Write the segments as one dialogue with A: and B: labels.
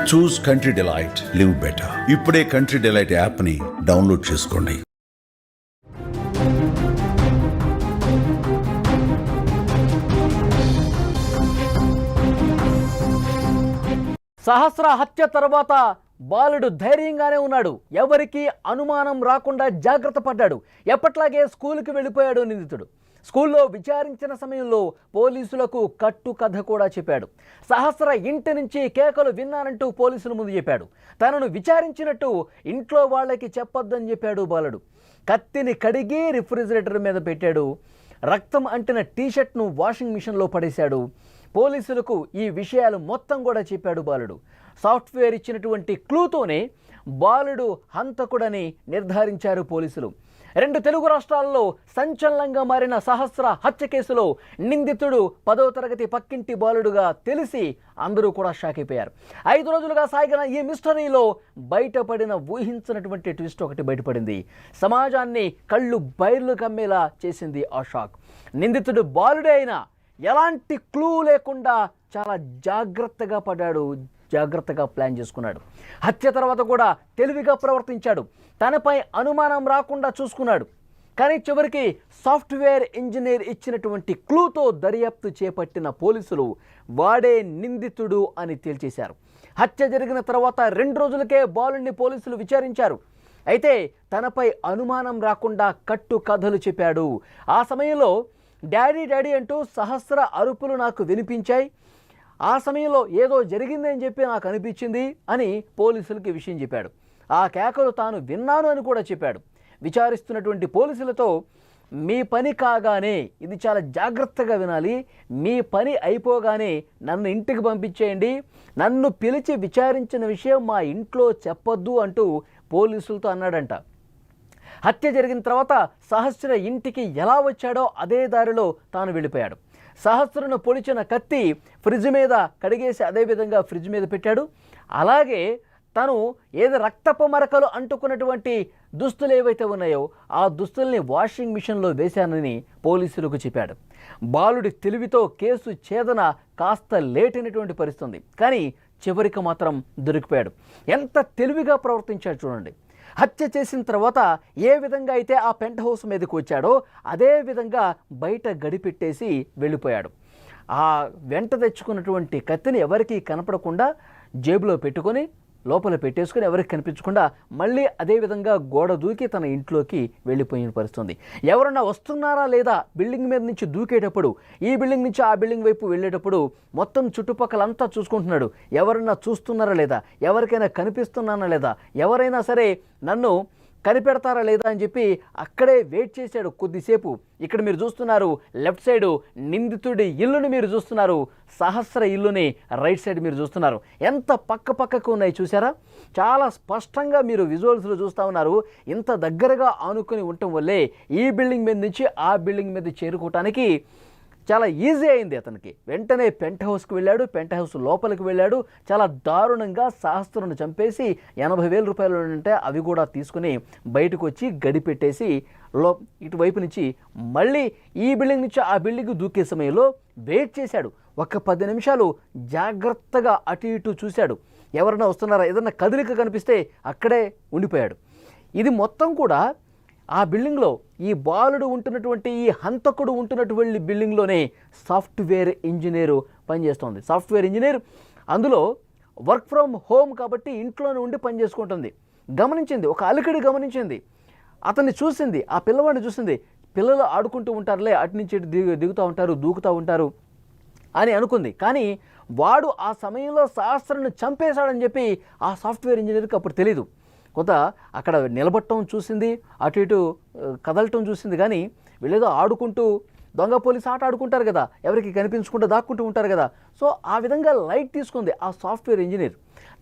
A: చూస్ country delight, live better. ఇప్పుడే country delight app ని download చేసుకోండి.
B: సహస్ర హత్య తర్వాత బాలుడు ధైర్యంగానే ఉన్నాడు. ఎవరికి అనుమానం రాకుండా జాగ్రత్త పడ్డాడు. ఎప్పట్లాగే స్కూల్కి వెళ్ళిపోయాడు నిందితుడు. స్కూల్లో విచారించిన సమయంలో పోలీసులకు కట్టు కథ కూడా చెప్పాడు. సహస్ర ఇంటి నుంచి కేకలు విన్నానంటూ పోలీసుల ముందు చెప్పాడు. తనను విచారించినట్టు ఇంట్లో వాళ్ళకి చెప్పొద్దని చెప్పాడు బాలుడు. కత్తిని కడిగి రిఫ్రిజిరేటర్ మీద పెట్టాడు. రక్తం అంటిన టీషర్ట్ను వాషింగ్ మిషన్లో పడేశాడు. పోలీసులకు ఈ విషయాలు మొత్తం కూడా చెప్పాడు బాలుడు. సాఫ్ట్వేర్ ఇచ్చినటువంటి క్లూతోనే బాలుడు హంతకుడని నిర్ధారించారు పోలీసులు. 2 తెలుగు రాష్ట్రాల్లో సంచలనంగా మారిన సహస్ర హత్య కేసులో నిందితుడు 10వ తరగతి పక్కింటి బాలుడుగా తెలిసి అందరూ కూడా షాక్ అయిపోయారు. 5 రోజులుగా సాగిన ఈ మిస్టరీలో బయటపడిన ఊహించినటువంటి ట్విస్ట్ ఒకటి బయటపడింది. సమాజాన్ని కళ్ళు బైర్లు కమ్మేలా చేసింది ఆ షాక్. నిందితుడు బాలుడే అయినా ఎలాంటి క్లూ లేకుండా చాలా జాగ్రత్తగా పడ్డాడు, జాగ్రత్తగా ప్లాన్ చేసుకున్నాడు. హత్య తర్వాత కూడా తెలివిగా ప్రవర్తించాడు. తనపై అనుమానం రాకుండా చూసుకున్నాడు. కానీ చివరికి సాఫ్ట్వేర్ ఇంజనీర్ ఇచ్చినటువంటి క్లూతో దర్యాప్తు చేపట్టిన పోలీసులు వాడే నిందితుడు అని తేల్చేశారు. హత్య జరిగిన తర్వాత 2 రోజులకే బాలుని పోలీసులు విచారించారు. అయితే తనపై అనుమానం రాకుండా కట్టు కథలు చెప్పాడు. ఆ సమయంలో డాడీ డాడీ అంటూ సహస్ర అరుపులు నాకు వినిపించాయి. ఆ సమయంలో ఏదో జరిగిందని చెప్పి నాకు అనిపించింది అని పోలీసులకి విషయం చెప్పాడు. ఆ కేకలు తాను విన్నాను అని కూడా చెప్పాడు. విచారిస్తున్నటువంటి పోలీసులతో మీ పని కాగానే, ఇది చాలా జాగ్రత్తగా వినాలి, మీ పని అయిపోగానే నన్ను ఇంటికి పంపించేయండి, నన్ను పిలిచి విచారించిన విషయం మా ఇంట్లో చెప్పొద్దు అంటూ పోలీసులతో అన్నాడంట. హత్య జరిగిన తర్వాత సహస్ర ఇంటికి ఎలా వచ్చాడో అదే దారిలో తాను వెళ్ళిపోయాడు. సహస్రను పొడిచిన కత్తి ఫ్రిడ్జ్ మీద కడిగేసి అదేవిధంగా ఫ్రిడ్జ్ మీద పెట్టాడు. అలాగే తను ఏదో రక్తపు మరకలు అంటుకున్నటువంటి దుస్తులు ఏవైతే ఉన్నాయో ఆ దుస్తుల్ని వాషింగ్ మిషన్లో వేశానని పోలీసులకు చెప్పాడు. బాలుడి తెలివితో కేసు ఛేదన కాస్త లేట్ అయినటువంటి పరిస్థితి, కానీ చివరికి మాత్రం దొరికిపోయాడు. ఎంత తెలివిగా ప్రవర్తించాడు చూడండి. హత్య చేసిన తర్వాత ఏ విధంగా అయితే ఆ పెంట్ హౌస్ మీదకి వచ్చాడో అదే విధంగా బయట గడిపెట్టేసి వెళ్ళిపోయాడు. ఆ వెంట తెచ్చుకున్నటువంటి కత్తిని ఎవరికీ కనపడకుండా జేబులో పెట్టుకొని లోపల పెట్టేసుకొని ఎవరికి కనిపించకుండా మళ్ళీ అదేవిధంగా గోడ దూకి తన ఇంట్లోకి వెళ్ళిపోయిన పరిస్థితుంది. ఎవరన్నా వస్తున్నారా లేదా బిల్డింగ్ మీద నుంచి దూకేటప్పుడు, ఈ బిల్డింగ్ నుంచి ఆ బిల్డింగ్ వైపు వెళ్ళేటప్పుడు మొత్తం చుట్టుపక్కలంతా చూసుకుంటున్నాడు. ఎవరన్నా చూస్తున్నారా లేదా, ఎవరికైనా కనిపిస్తున్నానా లేదా, ఎవరైనా సరే నన్ను కనిపెడతారా లేదా అని చెప్పి అక్కడే వెయిట్ చేశాడు కొద్దిసేపు. ఇక్కడ మీరు చూస్తున్నారు లెఫ్ట్ సైడు నిందితుడి ఇల్లుని మీరు చూస్తున్నారు, సహస్ర ఇల్లుని రైట్ సైడ్ మీరు చూస్తున్నారు. ఎంత పక్క పక్కకు ఉన్నాయి చూసారా? చాలా స్పష్టంగా మీరు విజువల్స్లో చూస్తూ ఉన్నారు. ఇంత దగ్గరగా ఆనుకొని ఉండటం వల్లే ఈ బిల్డింగ్ మీద నుంచి ఆ బిల్డింగ్ మీద చేరుకోవటానికి చాలా ఈజీ అయింది అతనికి. వెంటనే పెంట్ హౌస్కి వెళ్ళాడు. పెంట్ హౌస్ లోపలికి వెళ్ళాడు. చాలా దారుణంగా సహస్రను చంపేసి 80,000 రూపాయలు ఉంటే అవి కూడా తీసుకుని బయటకు వచ్చి గడిపెట్టేసి ఇటువైపు నుంచి మళ్ళీ ఈ బిల్డింగ్ నుంచి ఆ బిల్డింగ్ దూకే సమయంలో వెయిట్ చేశాడు. ఒక 10 నిమిషాలు జాగ్రత్తగా అటు ఇటు చూశాడు. ఎవరైనా వస్తున్నారా, ఏదన్నా కదలిక కనిపిస్తే అక్కడే ఉండిపోయాడు. ఇది మొత్తం కూడా ఆ బిల్డింగ్లో ఈ బాలుడు ఉంటున్నటువంటి, ఈ హంతకుడు ఉంటున్నటువంటి బిల్డింగ్లోనే సాఫ్ట్వేర్ ఇంజనీరు పనిచేస్తుంది. సాఫ్ట్వేర్ ఇంజనీర్ అందులో వర్క్ ఫ్రమ్ హోమ్ కాబట్టి ఇంట్లోనే ఉండి పని చేసుకుంటుంది. గమనించింది, ఒక అలికిడి గమనించింది, అతన్ని చూసింది, ఆ పిల్లవాడిని చూసింది. పిల్లలు ఆడుకుంటూ ఉంటారులే, అటు నుంచి దిగుతూ ఉంటారు, దూకుతూ ఉంటారు అని అనుకుంది. కానీ వాడు ఆ సమయంలో సహస్రను చంపేశాడని చెప్పి ఆ సాఫ్ట్వేర్ ఇంజనీర్కి అప్పుడు తెలీదు. కొంత అక్కడ నిలబట్టడం చూసింది, అటు ఇటు కదలటం చూసింది. కానీ వీళ్ళేదో ఆడుకుంటూ దొంగ పోలీస్ ఆట ఆడుకుంటారు కదా, ఎవరికి కనిపించకుండా దాక్కుంటూ ఉంటారు కదా. సో ఆ విధంగా లైట్ తీసుకుంది ఆ సాఫ్ట్వేర్ ఇంజనీర్.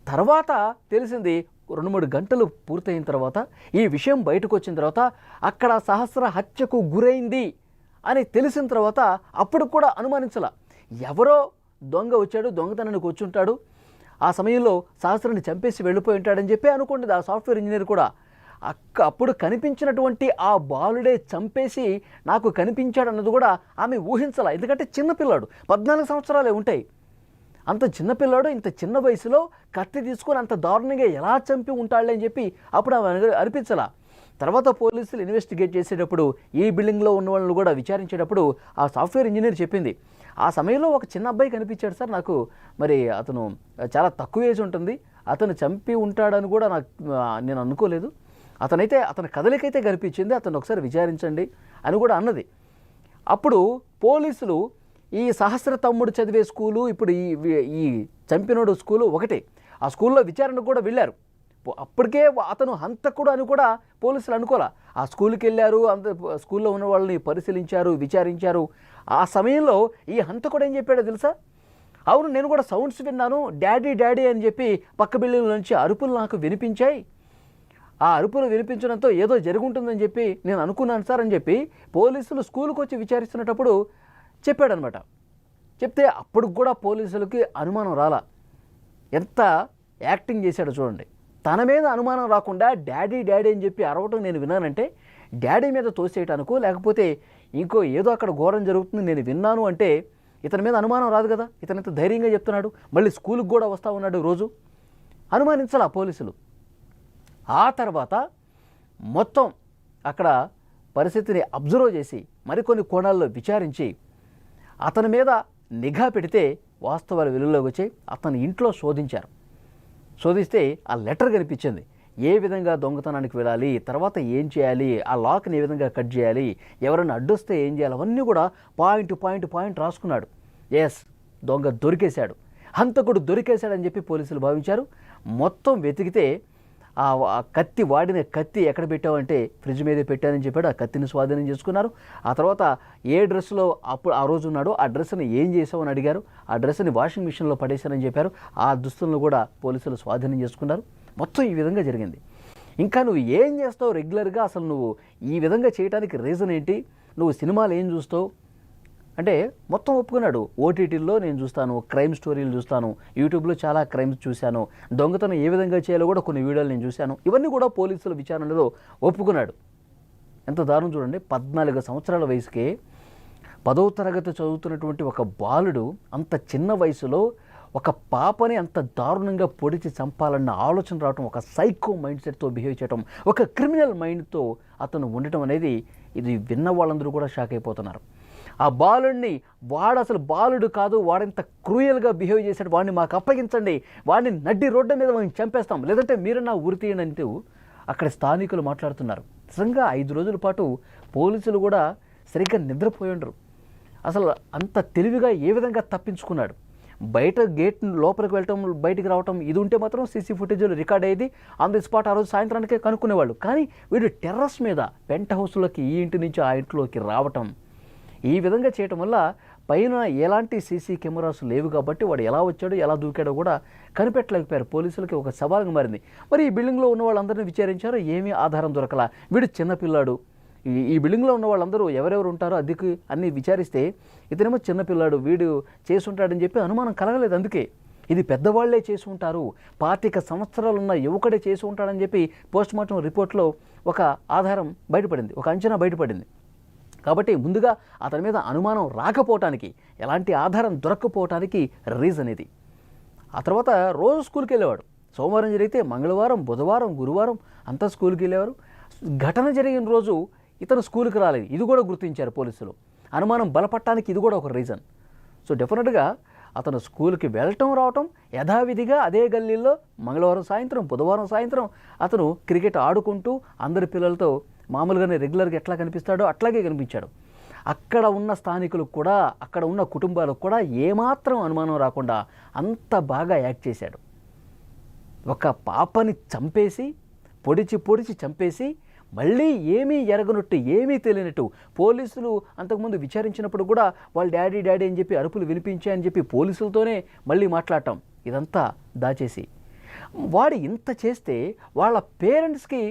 B: తర్వాత తెలిసింది 2-3 గంటలు పూర్తయిన తర్వాత, ఈ విషయం బయటకు వచ్చిన తర్వాత, అక్కడ సహస్ర హత్యకు గురైంది అని తెలిసిన తర్వాత అప్పుడు కూడా అనుమానించాల. ఎవరో దొంగ వచ్చాడు, దొంగతనానికి వచ్చి ఉంటాడు, ఆ సమయంలో సహస్రాన్ని చంపేసి వెళ్ళిపోయి ఉంటాడని చెప్పి అనుకుంటుంది ఆ సాఫ్ట్వేర్ ఇంజనీర్ కూడా. అప్పుడు కనిపించినటువంటి ఆ బాలుడే చంపేసి నాకు కనిపించాడు అన్నది కూడా ఆమె ఊహించాల. ఎందుకంటే చిన్నపిల్లాడు, 14 సంవత్సరాలే ఉంటాయి. అంత చిన్నపిల్లాడు ఇంత చిన్న వయసులో కత్తి తీసుకొని అంత దారుణంగా ఎలా చంపి ఉంటాడులే అని చెప్పి అప్పుడు అనిపించలా. తర్వాత పోలీసులు ఇన్వెస్టిగేట్ చేసేటప్పుడు ఈ బిల్డింగ్లో ఉన్న వాళ్ళని కూడా విచారించేటప్పుడు ఆ సాఫ్ట్వేర్ ఇంజనీర్ చెప్పింది, ఆ సమయంలో ఒక చిన్న అబ్బాయి కనిపించాడు సార్ నాకు, మరి అతను చాలా తక్కువ ఏజ్ ఉంటుంది, అతను చంపి ఉంటాడని కూడా నేను అనుకోలేదు, అతని కదలికైతే కనిపించింది, అతను ఒకసారి విచారించండి అని కూడా అన్నది. అప్పుడు పోలీసులు ఈ సహస్ర తమ్ముడు చదివే స్కూలు ఇప్పుడు ఈ చంపినోడు స్కూలు ఒకటే, ఆ స్కూల్లో విచారణకు కూడా వెళ్ళారు. అప్పటికే అతను హంతకుడు అని కూడా పోలీసులు అనుకోలే. ఆ స్కూల్కి వెళ్ళారు, స్కూల్లో ఉన్న వాళ్ళని పరిశీలించారు, విచారించారు. ఆ సమయంలో ఈ హంతకుడు ఏం చెప్పాడో తెలుసా? అవును, నేను కూడా సౌండ్స్ విన్నాను, డాడీ డాడీ అని చెప్పి పక్క బిల్డింగ్ నుంచి అరుపులు నాకు వినిపించాయి, ఆ అరుపులు వినిపించడంతో ఏదో జరుగుంటుందని చెప్పి నేను అనుకున్నాను సార్ అని చెప్పి పోలీసులు స్కూల్కి వచ్చి విచారిస్తున్నప్పుడు చెప్పాడనమాట. చెప్తే అప్పుడు కూడా పోలీసులకి అనుమానం రాలా. ఎంత యాక్టింగ్ చేశాడో చూడండి. తన మీద అనుమానం రాకుండా డాడీ డాడీ అని చెప్పి అరవటం నేను విన్నానంటే డాడీ మీద తోసేయటానికో లేకపోతే ఇంకో ఏదో అక్కడ ఘోరం జరుగుతుంది నేను విన్నాను అంటే ఇతని మీద అనుమానం రాదు కదా. ఇతను ఇంత ధైర్యంగా చెప్తున్నాడు, మళ్ళీ స్కూల్కి కూడా వస్తూ ఉన్నాడు రోజు, అనుమానించాల పోలీసులు. ఆ తర్వాత మొత్తం అక్కడ పరిస్థితిని అబ్జర్వ్ చేసి మరికొన్ని కోణాల్లో విచారించి అతని మీద నిఘా పెడితే వాస్తవాలు వెలుగులోకి వచ్చి అతని ఇంట్లో శోధిస్తే ఆ లెటర్ కనిపించింది. ఏ విధంగా దొంగతనానికి వెళ్ళాలి, తర్వాత ఏం చేయాలి, ఆ లాక్ని ఏ విధంగా కట్ చేయాలి, ఎవరైనా అడ్డొస్తే ఏం చేయాలి, అవన్నీ కూడా పాయింట్ రాసుకున్నాడు. ఎస్, దొంగ దొరికేశాడు, హంతకుడు దొరికేశాడని చెప్పి పోలీసులు భావించారు. మొత్తం వెతికితే ఆ కత్తి, వాడిన కత్తి ఎక్కడ పెట్టావంటే ఫ్రిడ్జ్ మీదే పెట్టానని చెప్పాడు. ఆ కత్తిని స్వాధీనం చేసుకున్నారు. ఆ తర్వాత ఏ డ్రెస్లో అప్పుడు ఆ రోజు ఉన్నాడో ఆ డ్రెస్ని ఏం చేసావని అడిగారు. ఆ డ్రెస్ని వాషింగ్ మిషన్లో పడేశానని చెప్పారు. ఆ దుస్తులను కూడా పోలీసులు స్వాధీనం చేసుకున్నారు. మొత్తం ఈ విధంగా జరిగింది. ఇంకా నువ్వు ఏం చేస్తావు రెగ్యులర్గా, అసలు నువ్వు ఈ విధంగా చేయడానికి రీజన్ ఏంటి, నువ్వు సినిమాలు ఏం చూస్తావు అంటే మొత్తం ఒప్పుకున్నాడు. ఓటీటీల్లో నేను చూస్తాను, క్రైమ్ స్టోరీలు చూస్తాను, యూట్యూబ్లో చాలా క్రైమ్స్ చూశాను, దొంగతనం ఏ విధంగా చేయాలో కూడా కొన్ని వీడియోలు నేను చూశాను, ఇవన్నీ కూడా పోలీసుల విచారణలో ఒప్పుకున్నాడు. ఎంత దారుణం చూడండి. 14 సంవత్సరాల వయసుకే 10వ తరగతి చదువుతున్నటువంటి ఒక బాలుడు అంత చిన్న వయసులో ఒక పాపని అంత దారుణంగా పొడిచి చంపాలన్న ఆలోచన రావటం, ఒక సైకో మైండ్ సెట్తో బిహేవ్ చేయటం, ఒక క్రిమినల్ మైండ్తో అతను ఉండటం అనేది ఇది విన్న వాళ్ళందరూ కూడా షాక్ అయిపోతున్నారు. ఆ బాలుడిని, వాడు అసలు బాలుడు కాదు, వాడింత క్రూయల్గా బిహేవ్ చేశాడు, వాడిని మాకు అప్పగించండి, వాడిని నడ్డి రోడ్డు మీద మేము చంపేస్తాం, లేదంటే మీరన్నా ఉరి తీయండి అంటూ అక్కడ స్థానికులు మాట్లాడుతున్నారు. నిజంగా 5 రోజుల పాటు పోలీసులు కూడా సరిగ్గా నిద్రపోయి ఉండరు. అసలు అంత తెలివిగా ఏ విధంగా తప్పించుకున్నాడు. బయట గేట్ లోపలికి వెళ్ళటం, బయటికి రావటం ఇది ఉంటే మాత్రం సీసీ ఫుటేజ్లో రికార్డ్ అయ్యేది, ఆన్ ది స్పాట్ ఆ రోజు సాయంత్రానికే కనుక్కునేవాళ్ళు. కానీ వీడు టెర్రస్ మీద పెంట్ హౌస్లోకి ఈ ఇంటి నుంచి ఆ ఇంట్లోకి రావటం, ఈ విధంగా చేయటం వల్ల పైన ఎలాంటి సీసీ కెమెరాస్ లేవు కాబట్టి వాడు ఎలా వచ్చాడో ఎలా దూకాడో కూడా కనిపెట్టలేకపోయారు. పోలీసులకి ఒక సవాలుగా మారింది. మరి ఈ బిల్డింగ్లో ఉన్న వాళ్ళందరినీ విచారించారో ఏమీ ఆధారం దొరకలా. వీడు చిన్నపిల్లాడు, ఈ బిల్డింగ్లో ఉన్న వాళ్ళందరూ ఎవరెవరు ఉంటారో అద్దెకి అన్నీ విచారిస్తే ఇతనేమో చిన్నపిల్లాడు, వీడు చేసి ఉంటాడని చెప్పి అనుమానం కలగలేదు. అందుకే ఇది పెద్దవాళ్లే చేసి ఉంటారు, 25 సంవత్సరాలున్న యువకుడే చేసి ఉంటాడని చెప్పి పోస్ట్మార్టం రిపోర్ట్లో ఒక ఆధారం బయటపడింది, ఒక అంచనా బయటపడింది. కాబట్టి ముందుగా అతని మీద అనుమానం రాకపోవటానికి, ఎలాంటి ఆధారం దొరక్కపోవటానికి రీజన్ ఇది. ఆ తర్వాత రోజు స్కూల్కి వెళ్ళేవాడు. సోమవారం జరిగితే మంగళవారం, బుధవారం, గురువారం అంతా స్కూల్కి వెళ్ళేవారు. ఘటన జరిగిన రోజు ఇతను స్కూల్కి రాలేదు, ఇది కూడా గుర్తించారు పోలీసులు. అనుమానం బలపడటానికి ఇది కూడా ఒక రీజన్. సో డెఫినెట్గా అతను స్కూల్కి వెళ్ళటం రావటం యథావిధిగా అదే గల్లీలో మంగళవారం సాయంత్రం, బుధవారం సాయంత్రం అతను క్రికెట్ ఆడుకుంటూ అందరి పిల్లలతో మామూలుగానే రెగ్యులర్గా ఎట్లా కనిపిస్తాడో అట్లాగే కనిపించాడు. అక్కడ ఉన్న స్థానికులకు కూడా, అక్కడ ఉన్న కుటుంబాలకు కూడా ఏమాత్రం అనుమానం రాకుండా అంత బాగా యాక్ట్ చేశాడు. ఒక పాపని చంపేసి, పొడిచి చంపేసి, మళ్ళీ ఏమీ ఎరగనట్టు, ఏమీ తెలియనట్టు పోలీసులు అంతకుముందు విచారించినప్పుడు కూడా వాళ్ళు డాడీ డాడీ అని చెప్పి అరుపులు వినిపించాయని చెప్పి పోలీసులతోనే మళ్ళీ మాట్లాడటం, ఇదంతా దాచేసి వాడు ఇంత చేస్తే వాళ్ళ పేరెంట్స్కి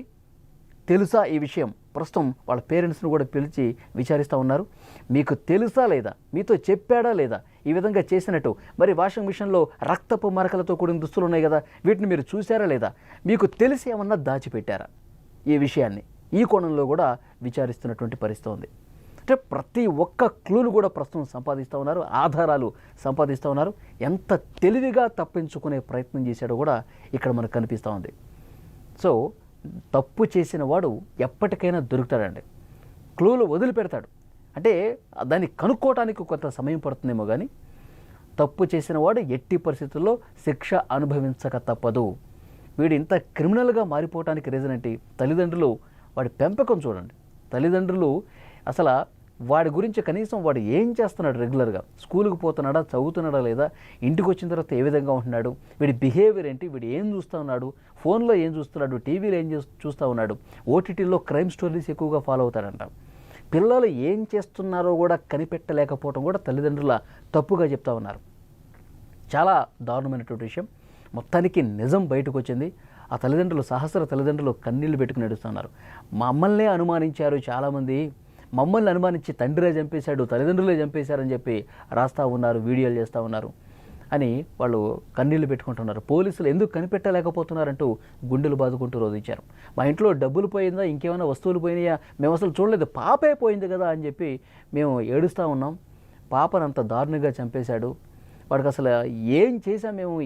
B: తెలుసా ఈ విషయం? ప్రస్తుతం వాళ్ళ పేరెంట్స్ను కూడా పిలిచి విచారిస్తూ ఉన్నారు. మీకు తెలుసా లేదా, మీతో చెప్పాడా లేదా ఈ విధంగా చేసినట్టు? మరి వాషింగ్ మిషన్లో రక్తపు మరకలతో కూడిన దుస్తులు ఉన్నాయి కదా, వీటిని మీరు చూసారా లేదా, మీకు తెలిసి ఏమన్నా దాచిపెట్టారా? ఈ విషయాన్ని ఈ కోణంలో కూడా విచారిస్తున్నటువంటి పరిస్థితి ఉంది. అంటే ప్రతి ఒక్క క్లూను కూడా ప్రస్తుతం సంపాదిస్తూ ఉన్నారు, ఆధారాలు సంపాదిస్తూ ఉన్నారు. ఎంత తెలివిగా తప్పించుకునే ప్రయత్నం చేశాడో కూడా ఇక్కడ మనకు కనిపిస్తూ ఉంది. సో తప్పు చేసిన వాడు ఎప్పటికైనా దొరుకుతాడండి. క్లూలు వదిలిపెడతాడు. అంటే దాన్ని కనుక్కోవటానికి కొంత సమయం పడుతుందేమో కానీ తప్పు చేసిన వాడు ఎట్టి పరిస్థితుల్లో శిక్ష అనుభవించక తప్పదు. వీడు ఇంత క్రిమినల్గా మారిపోవటానికి రీజన్ ఏంటి? తల్లిదండ్రులు వాడి పెంపకం చూడండి. తల్లిదండ్రులు అసలు వాడి గురించి కనీసం వాడు ఏం చేస్తున్నాడు, రెగ్యులర్గా స్కూల్కి పోతున్నాడా, చదువుతున్నాడా లేదా, ఇంటికి వచ్చిన తర్వాత ఏ విధంగా ఉంటున్నాడు, వీడి బిహేవియర్ ఏంటి, వీడు ఏం చూస్తూ ఉన్నాడు, ఫోన్లో ఏం చూస్తున్నాడు, టీవీలో ఏం చూస్తూ ఉన్నాడు, ఓటీటీలో క్రైమ్ స్టోరీస్ ఎక్కువగా ఫాలో అవుతాడంట. పిల్లలు ఏం చేస్తున్నారో కూడా కనిపెట్టలేకపోవడం కూడా తల్లిదండ్రుల తప్పుగా చెప్తా ఉన్నారు. చాలా దారుణమైనటువంటి విషయం. మొత్తానికి నిజం బయటకు వచ్చింది. ఆ తల్లిదండ్రులు, సహస్ర తల్లిదండ్రులు కన్నీళ్లు పెట్టుకుని నడుస్తున్నారు. మమ్మల్నే అనుమానించారు చాలామంది, మమ్మల్ని అనుమానించి తండ్రినే చంపేశాడు, తల్లిదండ్రులే చంపేశారని చెప్పి రాస్తూ ఉన్నారు, వీడియోలు చేస్తూ ఉన్నారు అని వాళ్ళు కన్నీళ్లు పెట్టుకుంటున్నారు. పోలీసులు ఎందుకు కనిపెట్టలేకపోతున్నారంటూ గుండెలు బాదుకుంటూ రోధించారు. మా ఇంట్లో డబ్బులు పోయిందా, ఇంకేమైనా వస్తువులు పోయినాయా, మేము అసలు చూడలేదు, పాపే పోయింది కదా అని చెప్పి మేము ఏడుస్తూ ఉన్నాం. పాపను అంత దారుణంగా చంపేశాడు, వాడికి అసలు ఏం చేశాం మేము,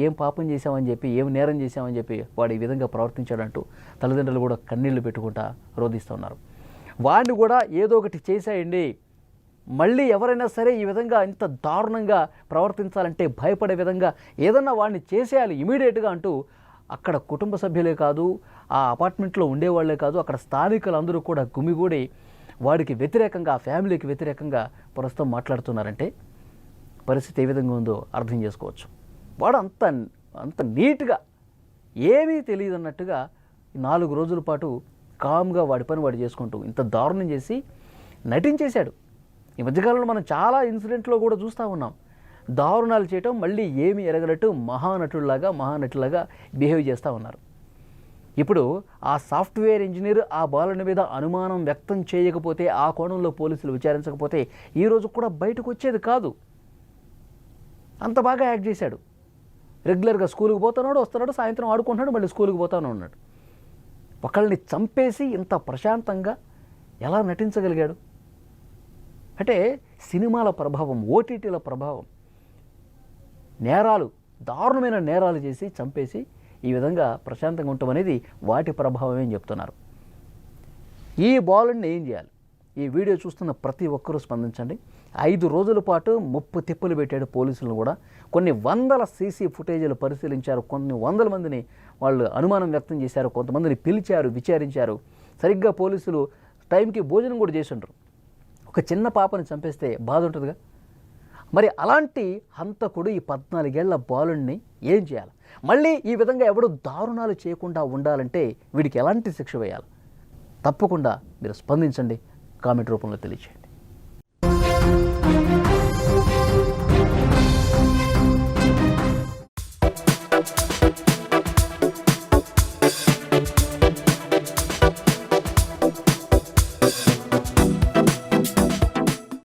B: ఏం పాపం చేశామని చెప్పి, ఏం నేరం చేశామని చెప్పి వాడు ఈ విధంగా ప్రవర్తించాడంటూ తల్లిదండ్రులు కూడా కన్నీళ్లు పెట్టుకుంటా రోధిస్తూ ఉన్నారు. వాడిని కూడా ఏదో ఒకటి చేసేయండి, మళ్ళీ ఎవరైనా సరే ఈ విధంగా ఇంత దారుణంగా ప్రవర్తించాలంటే భయపడే విధంగా ఏదన్నా వాడిని చేసేయాలి ఇమీడియట్గా అంటూ అక్కడ కుటుంబ సభ్యులే కాదు, ఆ అపార్ట్మెంట్లో ఉండేవాళ్లే కాదు, అక్కడ స్థానికులందరూ కూడా గుమిగూడి వాడికి వ్యతిరేకంగా, ఆ ఫ్యామిలీకి వ్యతిరేకంగా ప్రస్తుతం మాట్లాడుతున్నారంటే పరిస్థితి ఏ విధంగా ఉందో అర్థం చేసుకోవచ్చు. వాడు అంత నీట్గా ఏమీ తెలియదు అన్నట్టుగా 4 రోజుల పాటు కామ్గా వాడి పని వాడు చేసుకుంటూ ఇంత దారుణం చేసి నటించేశాడు. ఈ మధ్యకాలంలో మనం చాలా ఇన్సిడెంట్లో కూడా చూస్తూ ఉన్నాం. దారుణాలు చేయటం, మళ్ళీ ఏమీ ఎరగనట్టు మహానటులాగా బిహేవ్ చేస్తూ ఉన్నారు. ఇప్పుడు ఆ సాఫ్ట్వేర్ ఇంజనీర్ ఆ బాలుని మీద అనుమానం వ్యక్తం చేయకపోతే, ఆ కోణంలో పోలీసులు విచారించకపోతే ఈరోజు కూడా బయటకు వచ్చేది కాదు. అంత బాగా యాక్ట్ చేశాడు. రెగ్యులర్గా స్కూల్కి పోతున్నాడు, వస్తున్నాడు, సాయంత్రం ఆడుకుంటున్నాడు, మళ్ళీ స్కూల్కి పోతానే ఉన్నాడు. ఒకళ్ళని చంపేసి ఇంత ప్రశాంతంగా ఎలా నటించగలిగాడు? అంటే సినిమాల ప్రభావం, ఓటీటీల ప్రభావం, దారుణమైన నేరాలు చేసి చంపేసి ఈ విధంగా ప్రశాంతంగా ఉండటం అనేది వాటి ప్రభావమే అని చెప్తున్నారు. ఈ బాలుడిని ఏం చేయాలి? ఈ వీడియో చూస్తున్న ప్రతి ఒక్కరూ స్పందించండి. 5 రోజుల పాటు ముప్పు తిప్పులు పెట్టాడు పోలీసులను కూడా. కొన్ని వందల సీసీ ఫుటేజీలు పరిశీలించారు, కొన్ని వందల మందిని వాళ్ళు అనుమానం వ్యక్తం చేశారు, కొంతమందిని పిలిచారు, విచారించారు. సరిగ్గా పోలీసులు టైంకి భోజనం కూడా చేసి ఉంటారు. ఒక చిన్న పాపని చంపేస్తే బాధ ఉంటుందిగా. మరి అలాంటి హంతకుడు ఈ 14 ఏళ్ల బాలుడిని ఏం చేయాలి? మళ్ళీ ఈ విధంగా ఎవడు దారుణాలు చేయకుండా ఉండాలంటే వీడికి ఎలాంటి శిక్ష వేయాలి? తప్పకుండా మీరు స్పందించండి, కామెంట్ రూపంలో తెలియచేయండి.